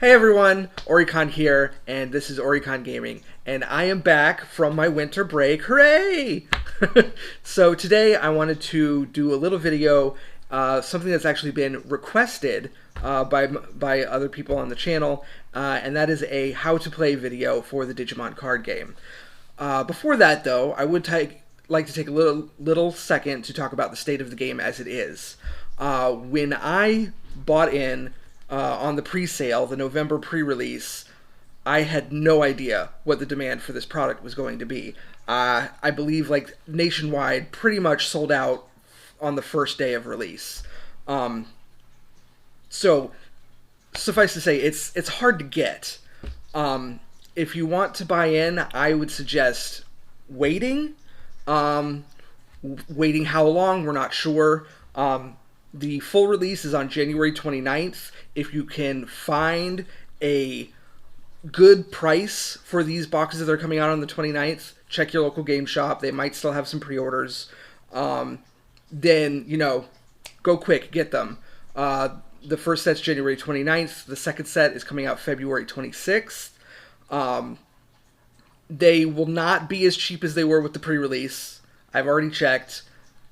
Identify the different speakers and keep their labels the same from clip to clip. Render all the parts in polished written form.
Speaker 1: Hey everyone, Oricon here, and this is Oricon Gaming, and I am back from my winter break. Hooray! So today I wanted to do a little video, something that's actually been requested by other people on the channel, and that is a how to play video for the Digimon card game. Before that, though, I would like to take a little second to talk about the state of the game as it is. When I bought in on the pre-sale, the November pre-release, I had no idea what the demand for this product was going to be. I believe, like, nationwide, pretty much sold out on the first day of release. So, suffice to say, it's hard to get. If you want to buy in, I would suggest waiting. Waiting how long, we're not sure. The full release is on January 29th. If you can find a good price for these boxes that are coming out on the 29th, check your local game shop. They might still have some pre-orders. Then, go quick, get them. The first set's January 29th. The second set is coming out February 26th. They will not be as cheap as they were with the pre-release. I've already checked.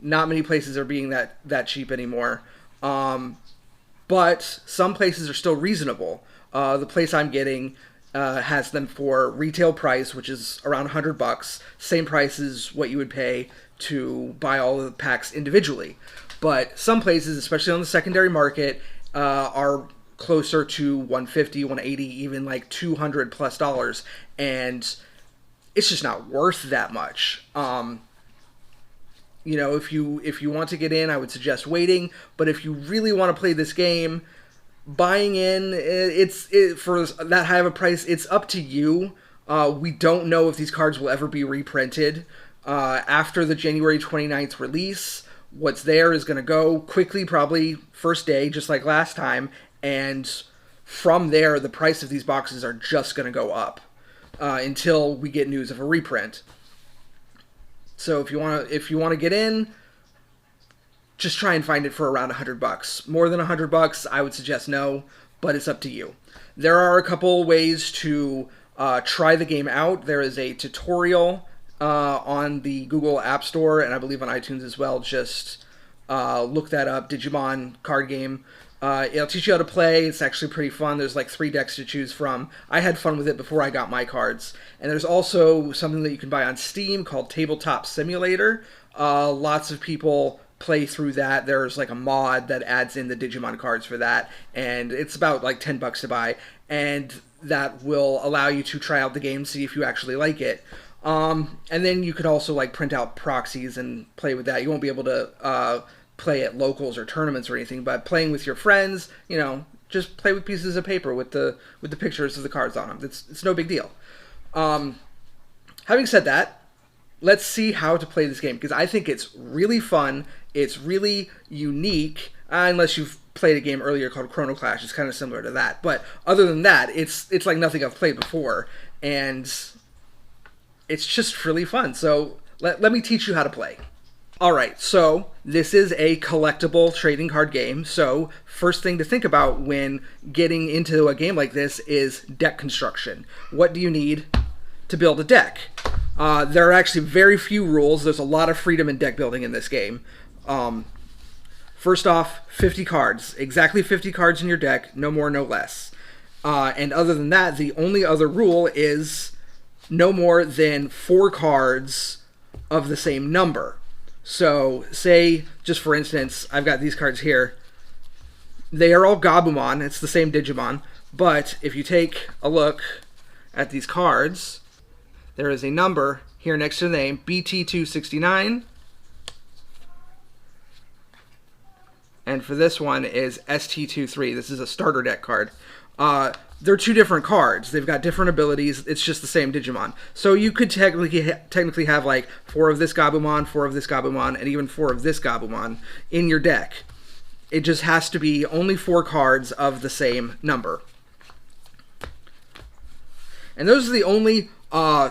Speaker 1: Not many places are being that cheap anymore. But some places are still reasonable. The place I'm getting has them for retail price, which is around $100. Same price as what you would pay to buy all of the packs individually. But some places, especially on the secondary market, are closer to 150, 180, even like $200 plus, and it's just not worth that much. If you want to get in, I would suggest waiting. But if you really want to play this game, buying in, for that high of a price, it's up to you. We don't know if these cards will ever be reprinted. After the January 29th release, what's there is going to go quickly, probably first day, just like last time. And from there, the price of these boxes are just going to go up until we get news of a reprint. So if you want to get in, just try and find it for around $100. More than $100, I would suggest no, but it's up to you. There are a couple ways to try the game out. There is a tutorial on the Google App Store, and I believe on iTunes as well. Just look that up, Digimon Card Game. It'll teach you how to play. It's actually pretty fun. There's like 3 decks to choose from. I had fun with it before I got my cards. And there's also something that you can buy on Steam called Tabletop Simulator. Lots of people play through that. There's like a mod that adds in the Digimon cards for that. And it's about like $10 to buy. And that will allow you to try out the game, see if you actually like it. And then you could also like print out proxies and play with that. You won't be able to play at locals or tournaments or anything, but playing with your friends, just play with pieces of paper with the pictures of the cards on them. It's no big deal. Having said that, let's see how to play this game, because I think it's really fun. It's really unique, unless you've played a game earlier called Chrono Clash. It's kind of similar to that, but other than that, it's like nothing I've played before, and it's just really fun. So let me teach you how to play. Alright, so this is a collectible trading card game, so first thing to think about when getting into a game like this is deck construction. What do you need to build a deck? There are actually very few rules. There's a lot of freedom in deck building in this game. First off, 50 cards. Exactly 50 cards in your deck, no more, no less. And other than that, the only other rule is no more than 4 cards of the same number. So, say, just for instance, I've got these cards here. They are all Gabumon. It's the same Digimon. But if you take a look at these cards, there is a number here next to the name, BT269. And for this one is ST23. This is a starter deck card. They're 2 different cards. They've got different abilities. It's just the same Digimon. So you could technically have like 4 of this Gabumon, 4 of this Gabumon, and even 4 of this Gabumon in your deck. It just has to be only 4 cards of the same number. And those are the only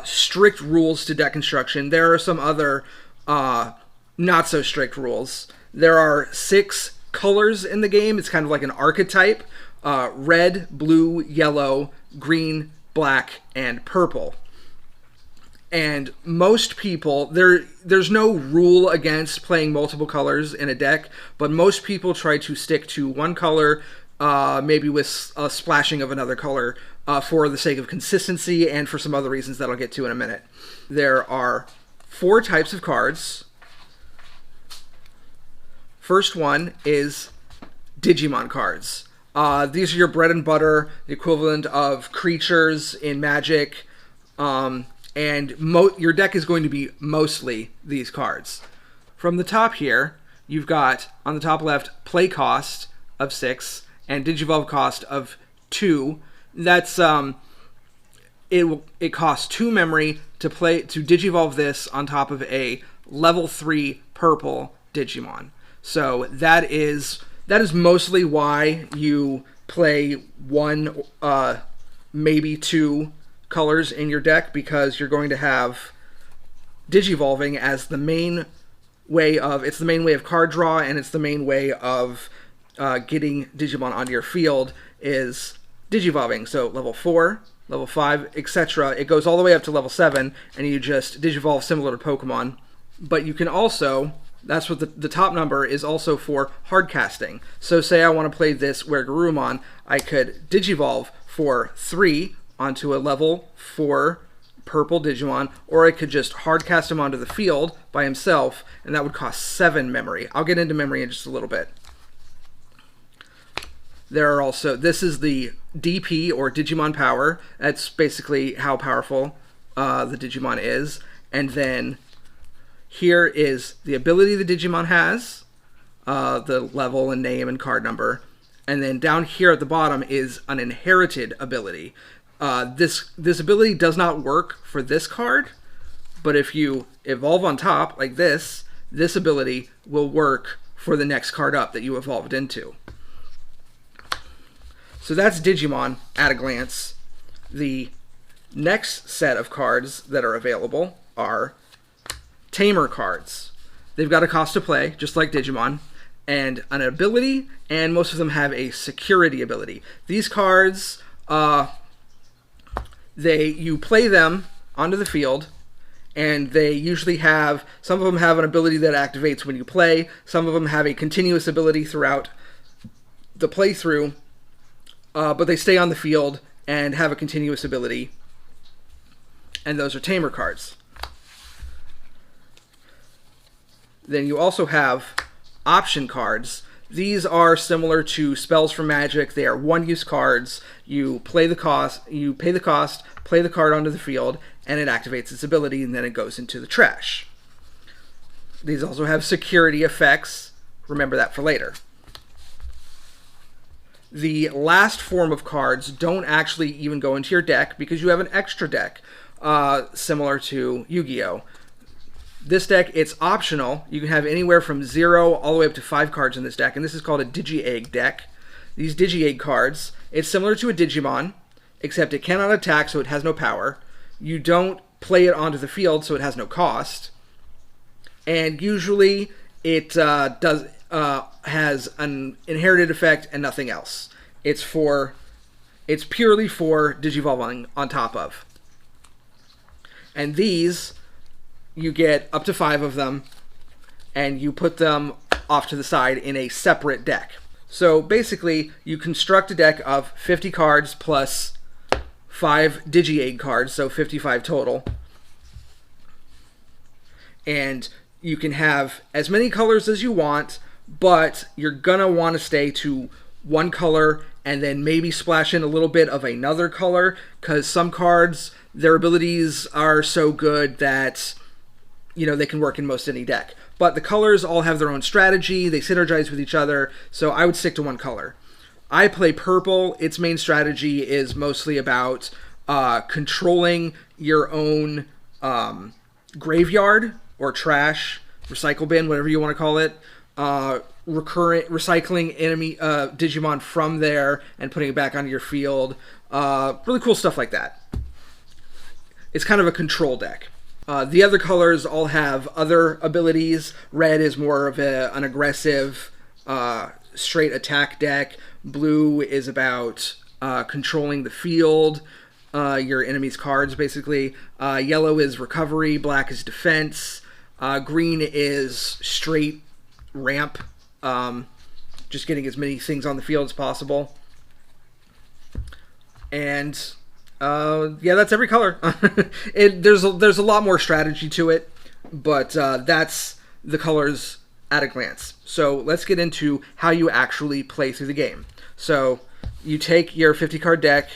Speaker 1: strict rules to deck construction. There are some other not so strict rules. There are 6 colors in the game. It's kind of like an archetype. red, blue, yellow, green, black, and purple. And most people, there's no rule against playing multiple colors in a deck, but most people try to stick to one color, maybe with a splashing of another color, for the sake of consistency and for some other reasons that I'll get to in a minute. There are 4 types of cards. First one is Digimon cards. These are your bread and butter, the equivalent of creatures in Magic, and your deck is going to be mostly these cards. From the top here, you've got, on the top left, play cost of 6 and Digivolve cost of 2. That's it costs 2 memory to Digivolve this on top of a level 3 purple Digimon. So that is mostly why you play 1, maybe 2 colors in your deck, because you're going to have Digivolving as the main way of card draw, and it's the main way of getting Digimon onto your field is Digivolving. So level 4, level 5, etc. It goes all the way up to level 7, and you just Digivolve similar to Pokemon. But you can also, that's what the top number is also for hard casting. So say I want to play this Garurumon, I could Digivolve for 3 onto a level 4 purple Digimon, or I could just hard cast him onto the field by himself, and that would cost 7 memory. I'll get into memory in just a little bit. There are also, this is the DP, or Digimon Power. That's basically how powerful the Digimon is. And then here is the ability the Digimon has, the level and name and card number. And then down here at the bottom is an inherited ability. This ability does not work for this card, but if you evolve on top like this ability will work for the next card up that you evolved into. So that's Digimon at a glance. The next set of cards that are available are Tamer cards. They've got a cost to play, just like Digimon, and an ability, and most of them have a security ability. These cards, you play them onto the field, and they usually have, some of them have an ability that activates when you play, some of them have a continuous ability throughout the playthrough, but they stay on the field and have a continuous ability, and those are Tamer cards. Then you also have option cards. These are similar to spells from Magic. They are one-use cards. You pay the cost, play the card onto the field, and it activates its ability, and then it goes into the trash. These also have security effects. Remember that for later. The last form of cards don't actually even go into your deck because you have an extra deck, similar to Yu-Gi-Oh! This deck, it's optional. You can have anywhere from 0 all the way up to 5 cards in this deck, and this is called a Digi-Egg deck. These Digi-Egg cards, it's similar to a Digimon, except it cannot attack, so it has no power. You don't play it onto the field, so it has no cost. And usually it has an inherited effect and nothing else. It's purely for Digivolving on top of. And these, you get up to 5 of them, and you put them off to the side in a separate deck. So basically, you construct a deck of 50 cards plus 5 Digi-Egg cards, so 55 total. And you can have as many colors as you want, but you're gonna want to stay to one color and then maybe splash in a little bit of another color, because some cards, their abilities are so good that they can work in most any deck. But the colors all have their own strategy, they synergize with each other, so I would stick to one color. I play purple. Its main strategy is mostly about controlling your own graveyard or trash, recycle bin, whatever you want to call it, recycling enemy Digimon from there and putting it back onto your field. Really cool stuff like that. It's kind of a control deck. The other colors all have other abilities. Red is more of an aggressive, straight attack deck. Blue is about controlling the field, your enemy's cards, basically. Yellow is recovery. Black is defense. Green is straight ramp, just getting as many things on the field as possible. And yeah, that's every color. There's a lot more strategy to it, but that's the colors at a glance. So let's get into how you actually play through the game. So you take your 50-card deck,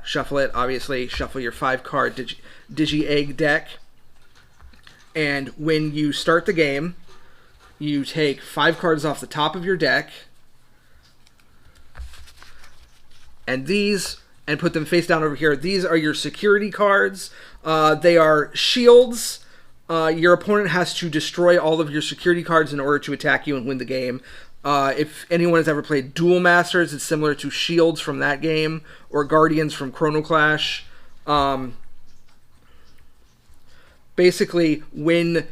Speaker 1: shuffle it, obviously, shuffle your 5-card Digi-Egg deck, and when you start the game, you take 5 cards off the top of your deck, and put them face down over here. These are your security cards. They are shields. Your opponent has to destroy all of your security cards in order to attack you and win the game. If anyone has ever played Duel Masters, it's similar to shields from that game, or Guardians from Chrono Clash. Basically, when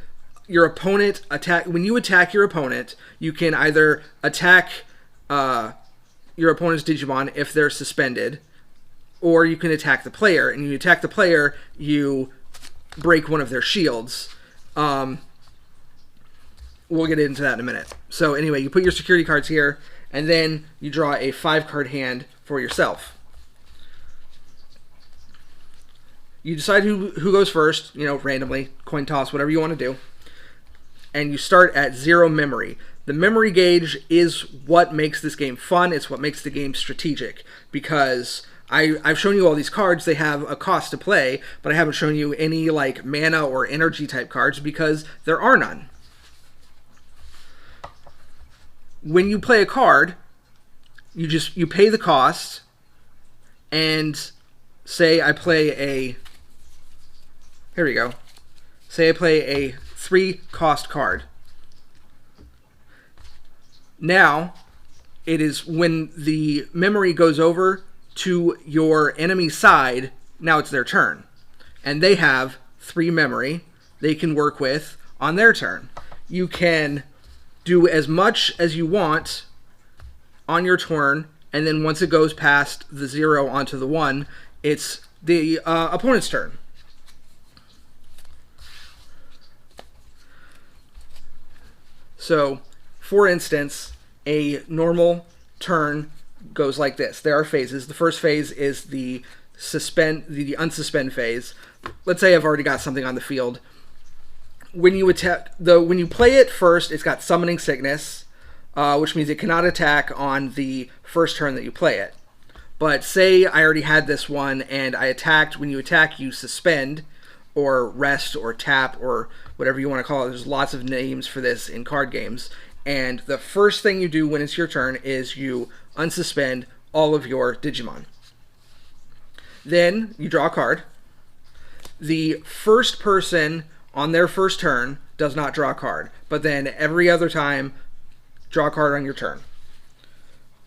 Speaker 1: you attack your opponent, you can either attack your opponent's Digimon if they're suspended, or you can attack the player. And you attack the player, you break one of their shields. We'll get into that in a minute. So anyway, you put your security cards here, and then you draw a 5-card hand for yourself. You decide who goes first, randomly, coin toss, whatever you want to do. And you start at 0 memory. The memory gauge is what makes this game fun. It's what makes the game strategic, because I've shown you all these cards. They have a cost to play, but I haven't shown you any like mana or energy type cards because there are none. When you play a card, you pay the cost, and say I play a, here we go. Say I play a 3-cost card. Now, it is when the memory goes over to your enemy's side, now it's their turn. And they have 3 memory they can work with on their turn. You can do as much as you want on your turn, and then once it goes past the 0 onto the 1, it's the opponent's turn. So, for instance, a normal turn goes like this. There are phases. The first phase is the unsuspend phase. Let's say I've already got something on the field. When you play it first, it's got Summoning Sickness, which means it cannot attack on the first turn that you play it. But say I already had this one and I attacked. When you attack, you suspend, or rest, or tap, or whatever you want to call it. There's lots of names for this in card games. And the first thing you do when it's your turn is you unsuspend all of your Digimon. Then you draw a card. The first person on their first turn does not draw a card, but then every other time, draw a card on your turn.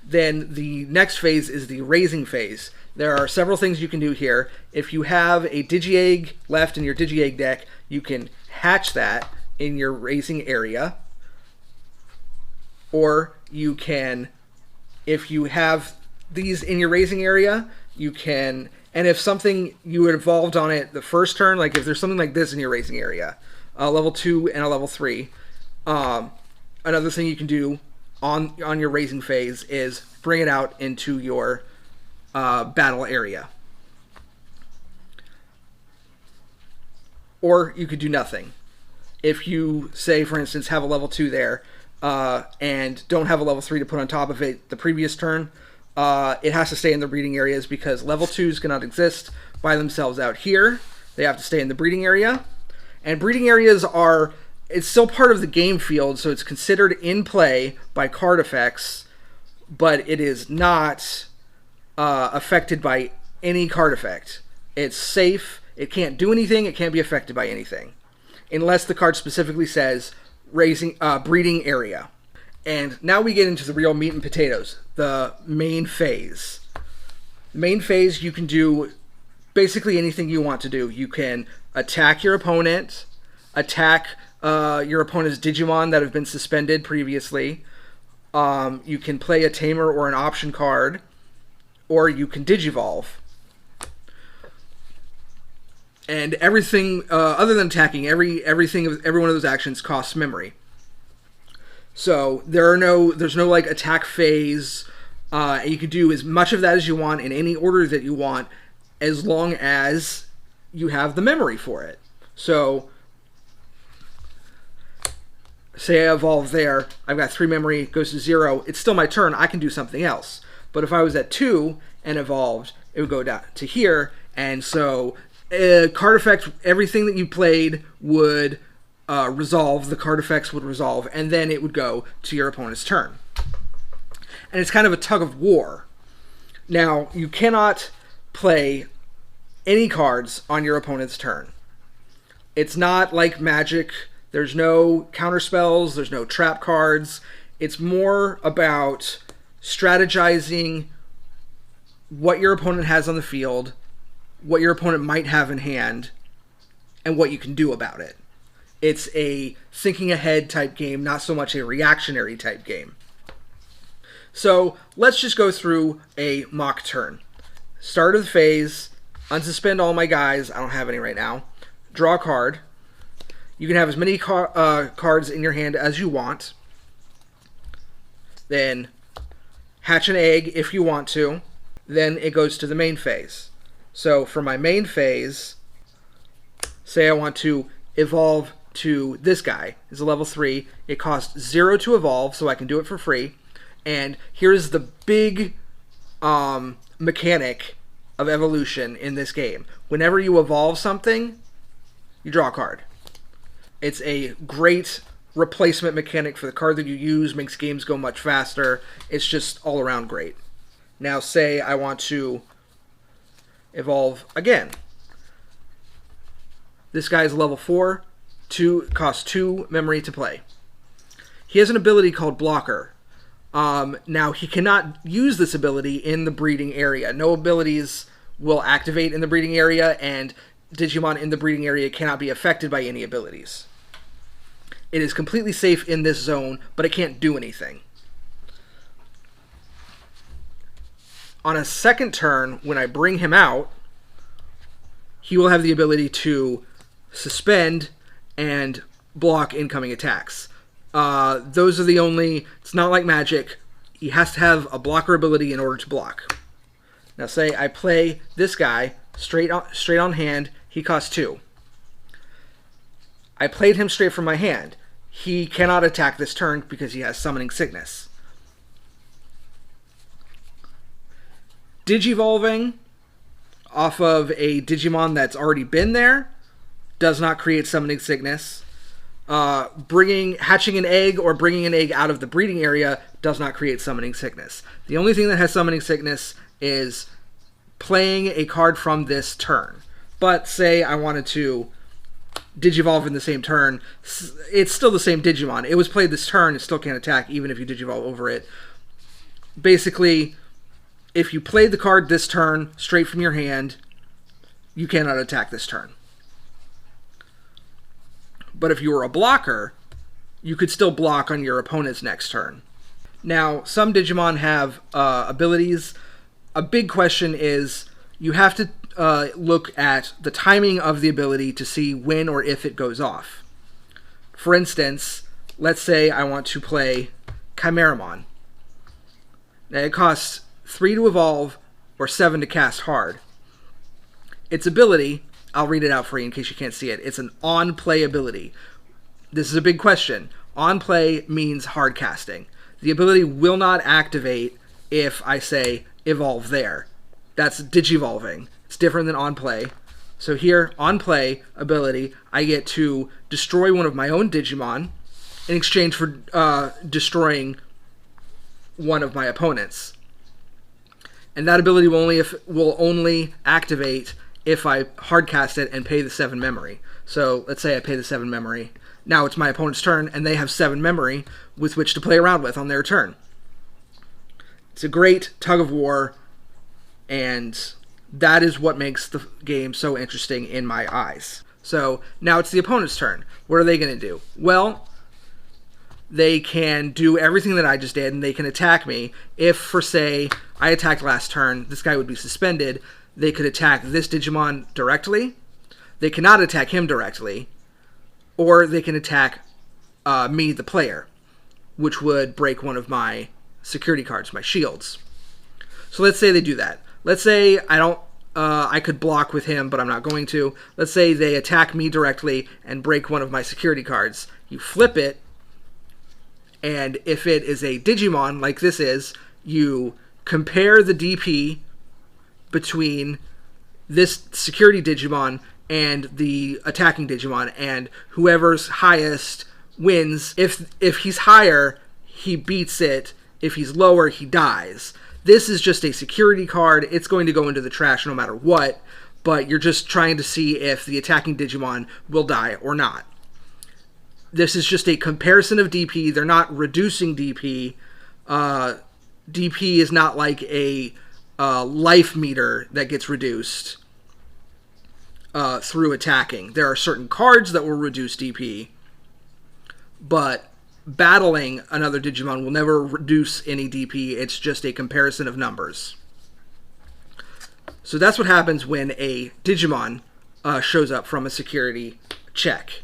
Speaker 1: Then the next phase is the raising phase. There are several things you can do here. If you have a Digi-Egg left in your Digi-Egg deck, you can hatch that in your raising area. Or you can, if you have these in your raising area, you can, and if something you had evolved on it the first turn, like if there's something like this in your raising area, a level 2 and a level 3, another thing you can do on your raising phase is bring it out into your battle area. Or you could do nothing. If you, say, for instance, have a level 2 there, and don't have a level 3 to put on top of it the previous turn, it has to stay in the breeding areas because level 2s cannot exist by themselves out here. They have to stay in the breeding area. And breeding areas are, it's still part of the game field, so it's considered in play by card effects, but it is not affected by any card effect. It's safe, it can't do anything, it can't be affected by anything. Unless the card specifically says breeding area. And now we get into the real meat and potatoes, the main phase. Main phase, you can do basically anything you want to do. You can attack your opponent, attack your opponent's Digimon that have been suspended previously, You can play a Tamer or an option card, or you can Digivolve. And everything other than attacking, every one of those actions costs memory. So there's no like attack phase. You can do as much of that as you want in any order that you want, as long as you have the memory for it. So say I evolve there, I've got 3 memory, it goes to 0, it's still my turn, I can do something else. But if I was at 2 and evolved, it would go down to here, and so card effect, everything that you played would resolve, the card effects would resolve, and then it would go to your opponent's turn. And it's kind of a tug of war. Now, you cannot play any cards on your opponent's turn. It's not like Magic. There's no counter spells, there's no trap cards. It's more about strategizing what your opponent has on the field, what your opponent might have in hand, and what you can do about it. It's a thinking ahead type game, not so much a reactionary type game. So let's just go through a mock turn. Start of the phase, unsuspend all my guys, I don't have any right now, draw a card. You can have as many cards in your hand as you want. Then hatch an egg if you want to. Then it goes to the main phase. So for my main phase, say I want to evolve to this guy. It's a level 3. It costs 0 to evolve, so I can do it for free. And here's the big mechanic of evolution in this game. Whenever you evolve something, you draw a card. It's a great replacement mechanic for the card that you use, makes games go much faster. It's just all around great. Now say I want to evolve again. This guy's level 4, costs 2 memory to play. He has an ability called Blocker. Now he cannot use this ability in the breeding area. No abilities will activate in the breeding area, and Digimon in the breeding area cannot be affected by any abilities. It is completely safe in this zone, but it can't do anything. On a second turn, when I bring him out, he will have the ability to suspend and block incoming attacks. Those are the only... It's not like Magic. He has to have a blocker ability in order to block. Now say I play this guy straight on hand. He costs 2. I played him straight from my hand. He cannot attack this turn because he has Summoning Sickness. Digivolving off of a Digimon that's already been there does not create Summoning Sickness. Hatching an egg or bringing an egg out of the breeding area does not create Summoning Sickness. The only thing that has Summoning Sickness is playing a card from this turn. But say I wanted to Digivolve in the same turn, it's still the same Digimon. It was played this turn, it still can't attack even if you Digivolve over it. Basically, if you played the card this turn straight from your hand, you cannot attack this turn. But if you were a blocker, you could still block on your opponent's next turn. Now, some Digimon have abilities. A big question is you have to look at the timing of the ability to see when or if it goes off. For instance, let's say I want to play Chimeramon. Now, it costs 3 to evolve or 7 to cast hard. Its ability, I'll read it out for you in case you can't see it. It's an on-play ability. This is a big question. On-play means hard casting. The ability will not activate if I say evolve there. That's digivolving. It's different than on-play. So here, on-play ability, I get to destroy one of my own Digimon in exchange for destroying one of my opponents. And that ability will only activate if I hardcast it and pay the 7 memory. So let's say I pay the 7 memory. Now it's my opponent's turn, and they have 7 memory with which to play around with on their turn. It's a great tug of war, and that is what makes the game so interesting in my eyes. So now it's the opponent's turn. What are they going to do? Well, they can do everything that I just did, and they can attack me. If, for say, I attacked last turn, this guy would be suspended. They could attack this Digimon directly. They cannot attack him directly. Or they can attack me, the player, which would break one of my security cards, my shields. So let's say they do that. Let's say I could block with him, but I'm not going to. Let's say they attack me directly and break one of my security cards. You flip it, and if it is a Digimon, like this is, you compare the DP between this security Digimon and the attacking Digimon, and whoever's highest wins. If he's higher, he beats it. If he's lower, he dies. This is just a security card. It's going to go into the trash no matter what, but you're just trying to see if the attacking Digimon will die or not. This is just a comparison of DP. They're not reducing DP. DP is not like a life meter that gets reduced through attacking. There are certain cards that will reduce DP, but battling another Digimon will never reduce any DP. It's just a comparison of numbers. So that's what happens when a Digimon shows up from a security check.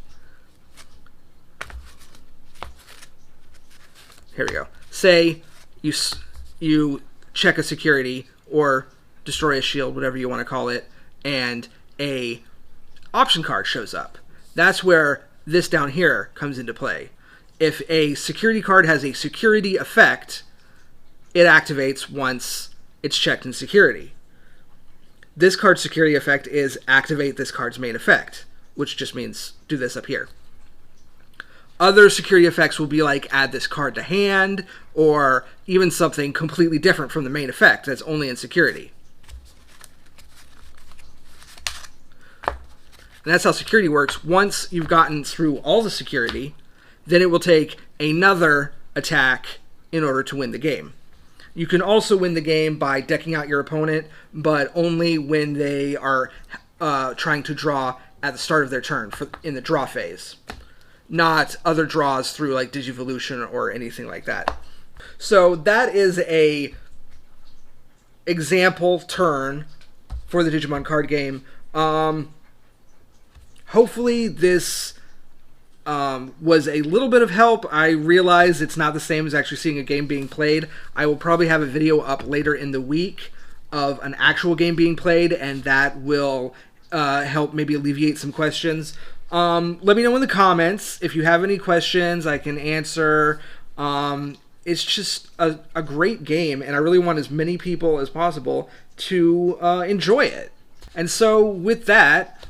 Speaker 1: Here we go. Say you check a security or destroy a shield, whatever you want to call it, and a option card shows up. That's where this down here comes into play. If a security card has a security effect, it activates once it's checked in security. This card's security effect is activate this card's main effect, which just means do this up here. Other security effects will be like add this card to hand, or even something completely different from the main effect that's only in security. And that's how security works. Once you've gotten through all the security, then it will take another attack in order to win the game. You can also win the game by decking out your opponent, but only when they are trying to draw at the start of their turn in the draw phase. Not other draws through like Digivolution or anything like that. So that is a example turn for the Digimon card game. Hopefully this was a little bit of help. I realize it's not the same as actually seeing a game being played. I will probably have a video up later in the week of an actual game being played, and that will help maybe alleviate some questions. Let me know in the comments if you have any questions I can answer. It's just a great game, and I really want as many people as possible to enjoy it. And so with that,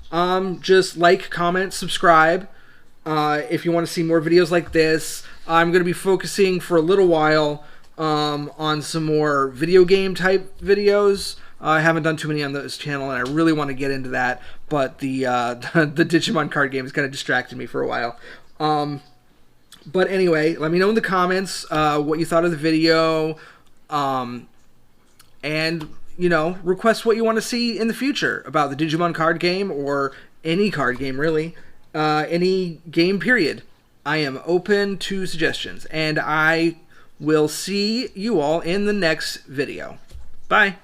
Speaker 1: just like, comment, subscribe. If you want to see more videos like this, I'm going to be focusing for a little while on some more video game type videos. I haven't done too many on this channel, and I really want to get into that, but the Digimon card game has kind of distracted me for a while. But anyway, let me know in the comments what you thought of the video, and, you know, request what you want to see in the future about the Digimon card game, or any card game, really. Any game, period. I am open to suggestions, and I will see you all in the next video. Bye.